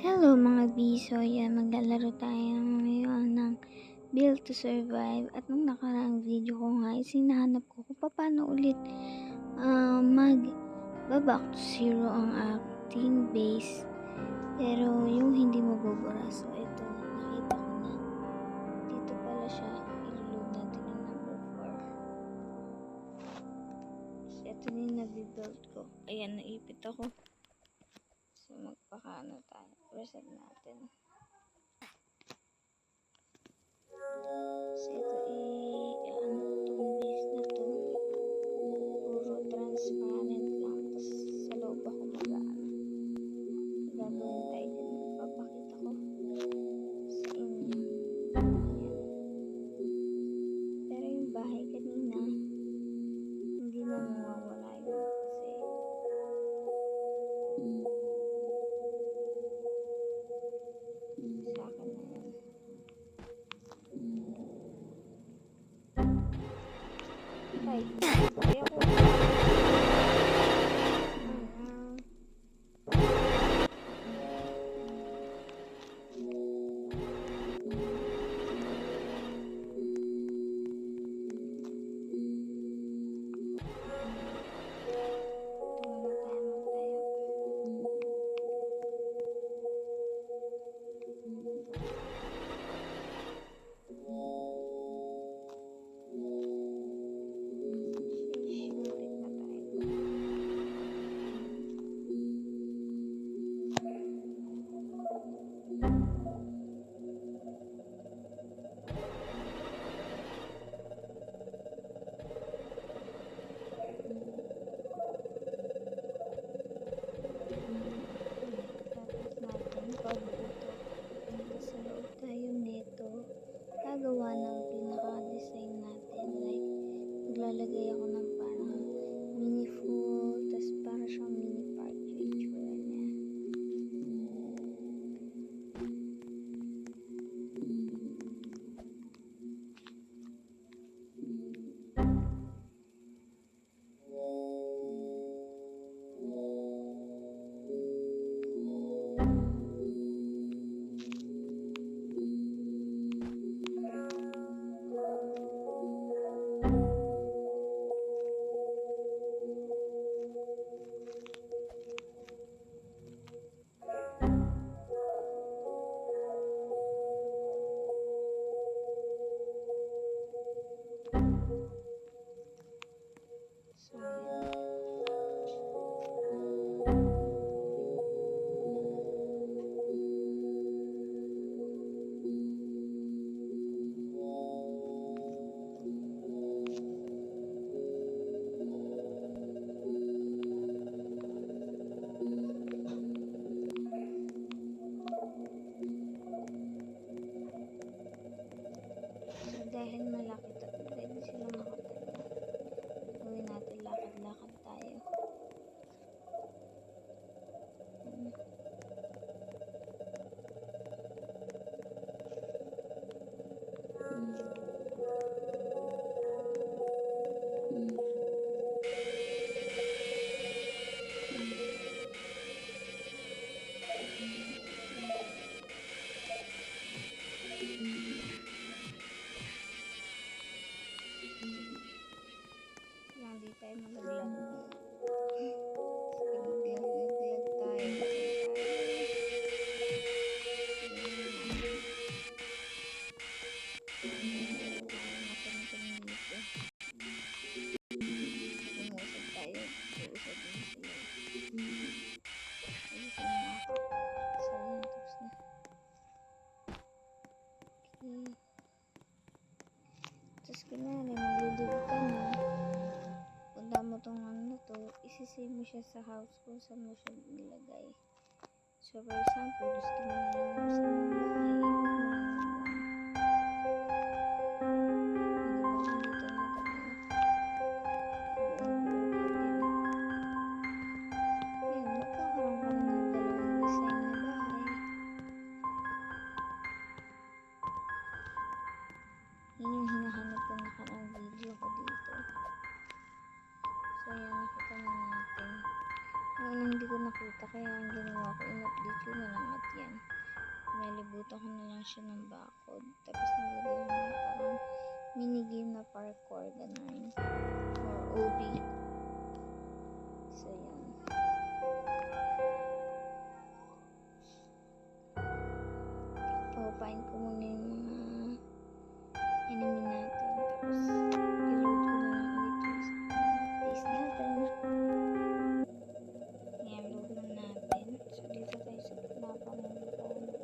Hello mga biso, yan maglalaro tayo ngayon ng Build to Survive. At nung nakaraang video ko nga is hinahanap ko kung paano ulit mag back to zero ang ating base, pero yung hindi mabubura. So ito, nakita ko na dito pala siya. Ilulog natin yung number 4. So ito na yung nabibuild ko. Ayan, naipit ako. So magpakano tayo, reset natin. So ito ano itong base na to, puro transparent lang, tapos sa loob ako gagawin tayo din, papakita ko sa inyo. Ayan. Pero yung bahay kanina hindi na mawawala yun kasi sa akin na yun. Ay, kaya ko gagawa ng pinaka-design natin. Like, maglalagay ako ng parang mini pool, tas para siyang mini park yung itsura niya. Dahil malaki to, pwede sila makatala. Gawin natin lakad-lakad tayo. Hindi tayo malaglag. Naglag tayo. Umusad tayo. Uusad din sila. Ayusin mo ako. So, yun. Tapos na. Okay. Tapos kunwari, maglulog ka na. Punta mo tong ano to, isisave mo siya sa house kung saan mo siya nilagay. So, for example, gusto mo na yung sa bahay, yun yung hinahanap ko nakaraang video ko dito. So yan, nakita na natin. Ngayon hindi ko nakita, kaya ang ginawa ko, in-update ko na lang at yan. ko na lang siya ng bakod. Tapos nilagay ko ng parang minigame na parkour, ganun. Or OB. So, yan. Paupain ko muna yung mga enemy natin. Tapos, i-load ko na lang ulit yung base natin. Ayan, load lang natin. So, dito tayo sa mapa ng lupahan.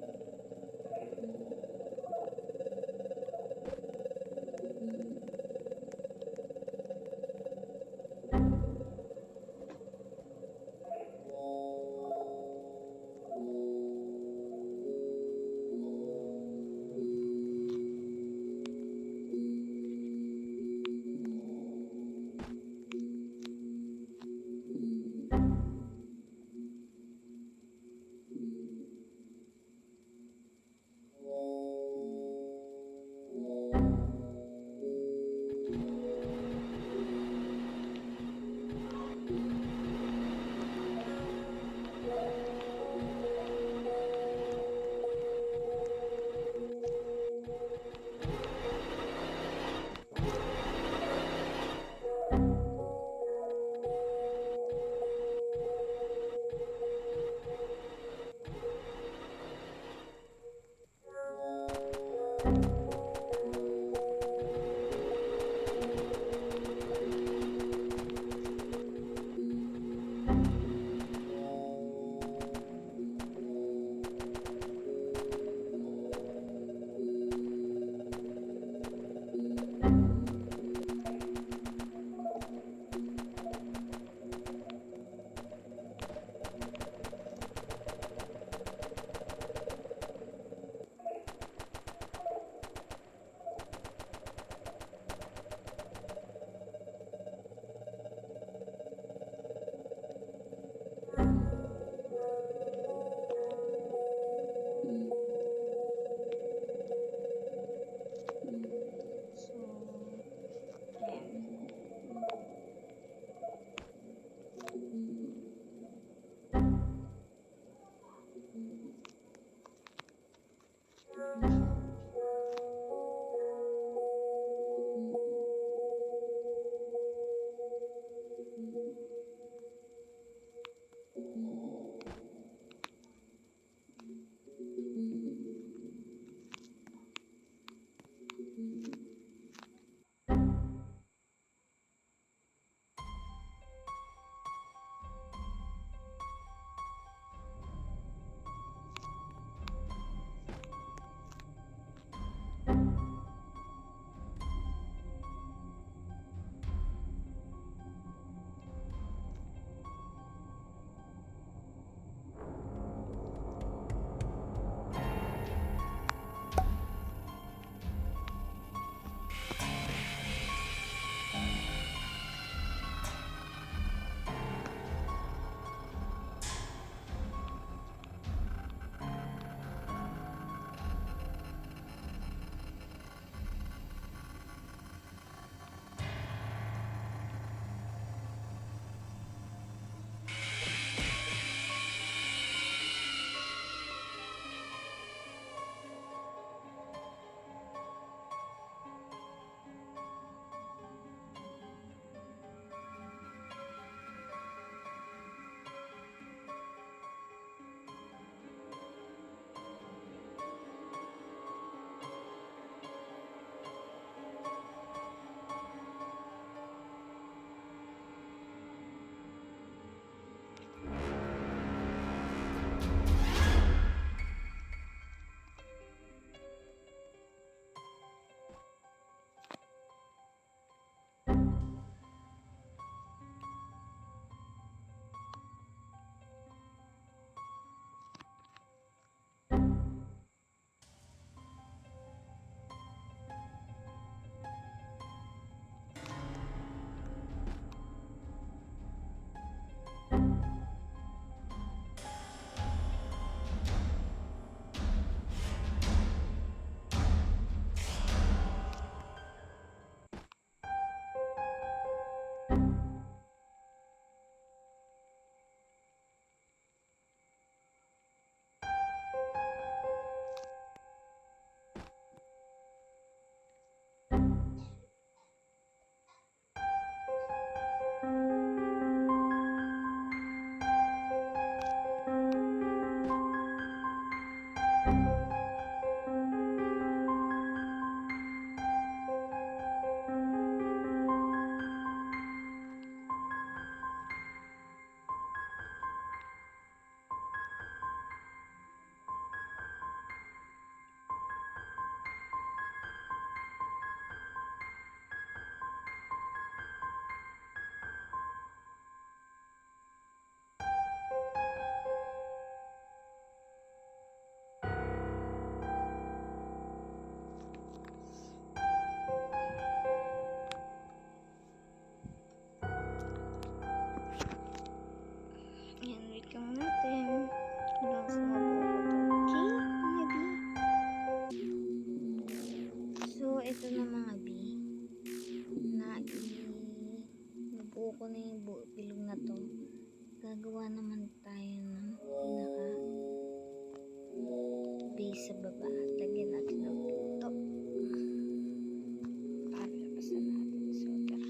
base sa baba at lagyan natin ng puto para labasan natin. So tara.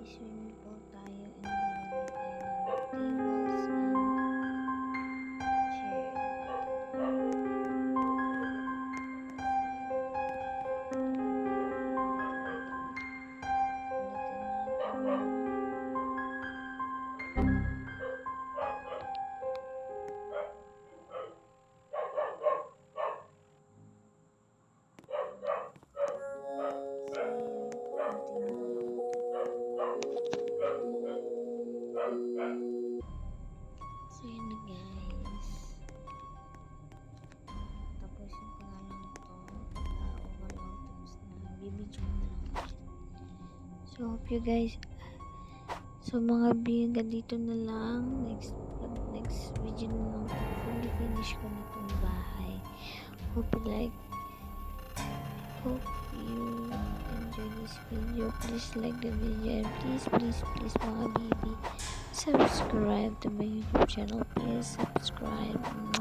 Swimming pool tayo and lalagay tayo ng tables and chair. So yun na guys. Tapusin ko na lang to. Overall tapos na. Bibidyo na lang ulit. So hope you guys. So mga biga dito na lang. Next video na lang. Fully finish ko na itong bahay. Hope you like. Hope you enjoy this video. Please like the video and please mga baby, subscribe to my YouTube channel. Please subscribe.